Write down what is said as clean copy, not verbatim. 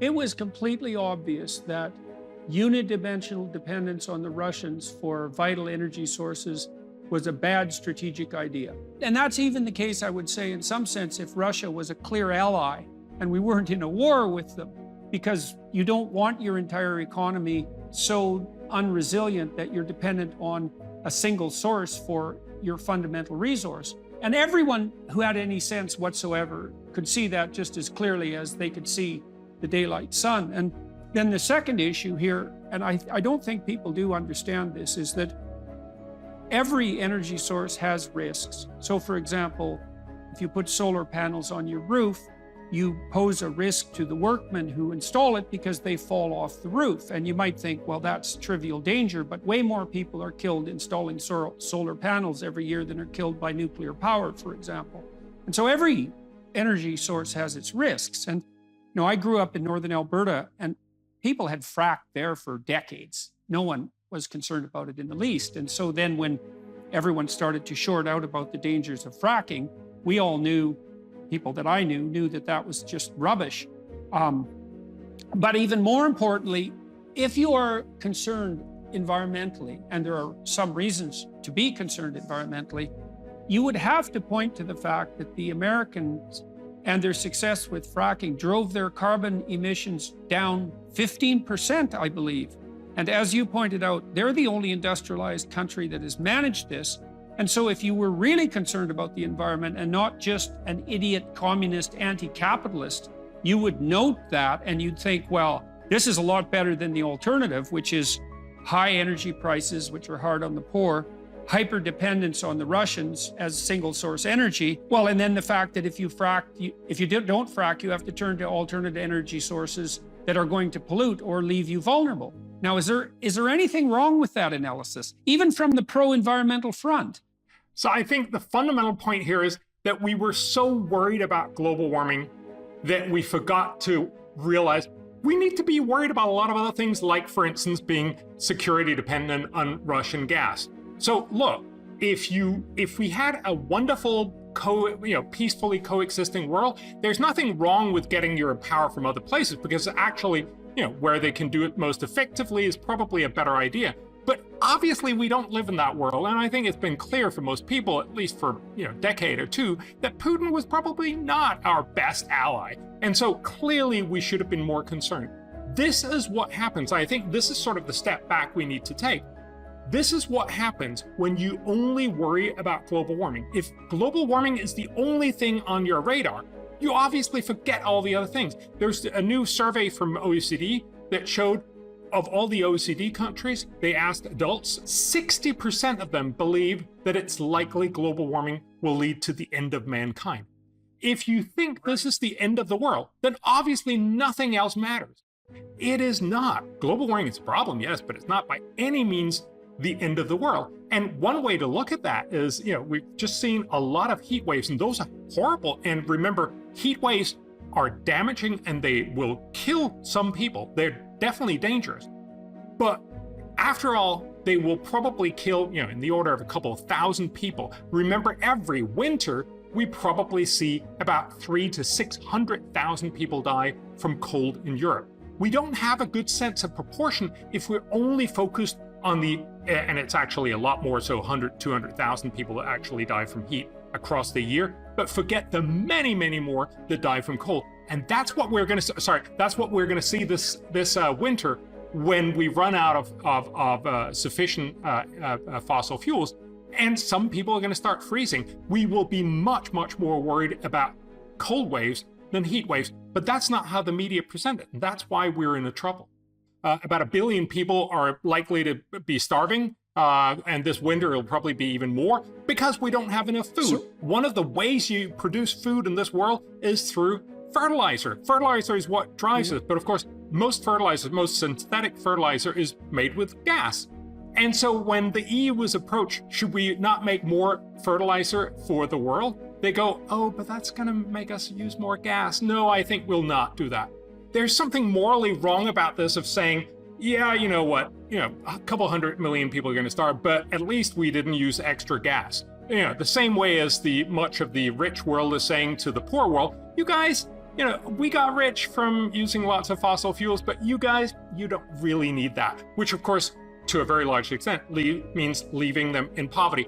It was completely obvious that unidimensional dependence on the Russians for vital energy sources was a bad strategic idea. And that's even the case, I would say, in some sense, if Russia was a clear ally and we weren't in a war with them, because you don't want your entire economy so unresilient that you're dependent on a single source for your fundamental resource. And everyone who had any sense whatsoever could see that just as clearly as they could see the daylight sun. And then the second issue here, and I don't think people do understand this, is that every energy source has risks. So for example, if you put solar panels on your roof, you pose a risk to the workmen who install it because they fall off the roof. And you might think, well, that's trivial danger, but way more people are killed installing solar panels every year than are killed by nuclear power, for example. And so every energy source has its risks. And I grew up in northern Alberta, and people had fracked there for decades. No one was concerned about it in the least. And so then when everyone started to short out about the dangers of fracking, we all knew, people that I knew that that was just rubbish. But even more importantly, if you are concerned environmentally, and there are some reasons to be concerned environmentally, you would have to point to the fact that the Americans and their success with fracking drove their carbon emissions down 15%, I believe. And as you pointed out, they're the only industrialized country that has managed this. And so if you were really concerned about the environment and not just an idiot communist anti-capitalist, you would note that and you'd think, well, this is a lot better than the alternative, which is high energy prices, which are hard on the poor, hyper dependence on the Russians as single source energy. Well, and then the fact that if you don't frack, you have to turn to alternate energy sources that are going to pollute or leave you vulnerable. Now, is there anything wrong with that analysis, even from the pro-environmental front? So I think the fundamental point here is that we were so worried about global warming that we forgot to realize we need to be worried about a lot of other things, like, for instance, being security dependent on Russian gas. So look, if we had a wonderful peacefully coexisting world, there's nothing wrong with getting your power from other places, because actually, where they can do it most effectively is probably a better idea. But obviously we don't live in that world, and I think it's been clear for most people, at least for a decade or two, that Putin was probably not our best ally. And so clearly we should have been more concerned. This is what happens. I think this is sort of the step back we need to take. This is what happens when you only worry about global warming. If global warming is the only thing on your radar, you obviously forget all the other things. There's a new survey from OECD that showed, of all the OECD countries, they asked adults, 60% of them believe that it's likely global warming will lead to the end of mankind. If you think this is the end of the world, then obviously nothing else matters. It is not. Global warming is a problem, yes, but it's not by any means the end of the world. And one way to look at that is, we've just seen a lot of heat waves, and those are horrible. And remember, heat waves are damaging and they will kill some people. They're definitely dangerous. But after all, they will probably kill, in the order of a couple of thousand people. Remember, every winter, we probably see about 300,000 to 600,000 people die from cold in Europe. We don't have a good sense of proportion if we're only focused on and it's actually a lot more, so 100,000, 200,000 people that actually die from heat across the year, but forget the many, many more that die from cold. And that's what we're going to see this winter when we run out of sufficient fossil fuels, and some people are going to start freezing. We will be much, much more worried about cold waves than heat waves, but that's not how the media present it. And that's why we're in trouble. About 1 billion people are likely to be starving, and this winter it'll probably be even more because we don't have enough food. One of the ways you produce food in this world is through fertilizer. Fertilizer is what drives it, but of course, most synthetic fertilizer is made with gas. And so when the EU was approached, should we not make more fertilizer for the world? They go, oh, but that's going to make us use more gas. No, I think we'll not do that. There's something morally wrong about this of saying, yeah, you know what, a couple 100 million people are going to starve, but at least we didn't use extra gas. The same way as much of the rich world is saying to the poor world, you guys, you know, we got rich from using lots of fossil fuels, but you guys, you don't really need that, which of course, to a very large extent, means leaving them in poverty.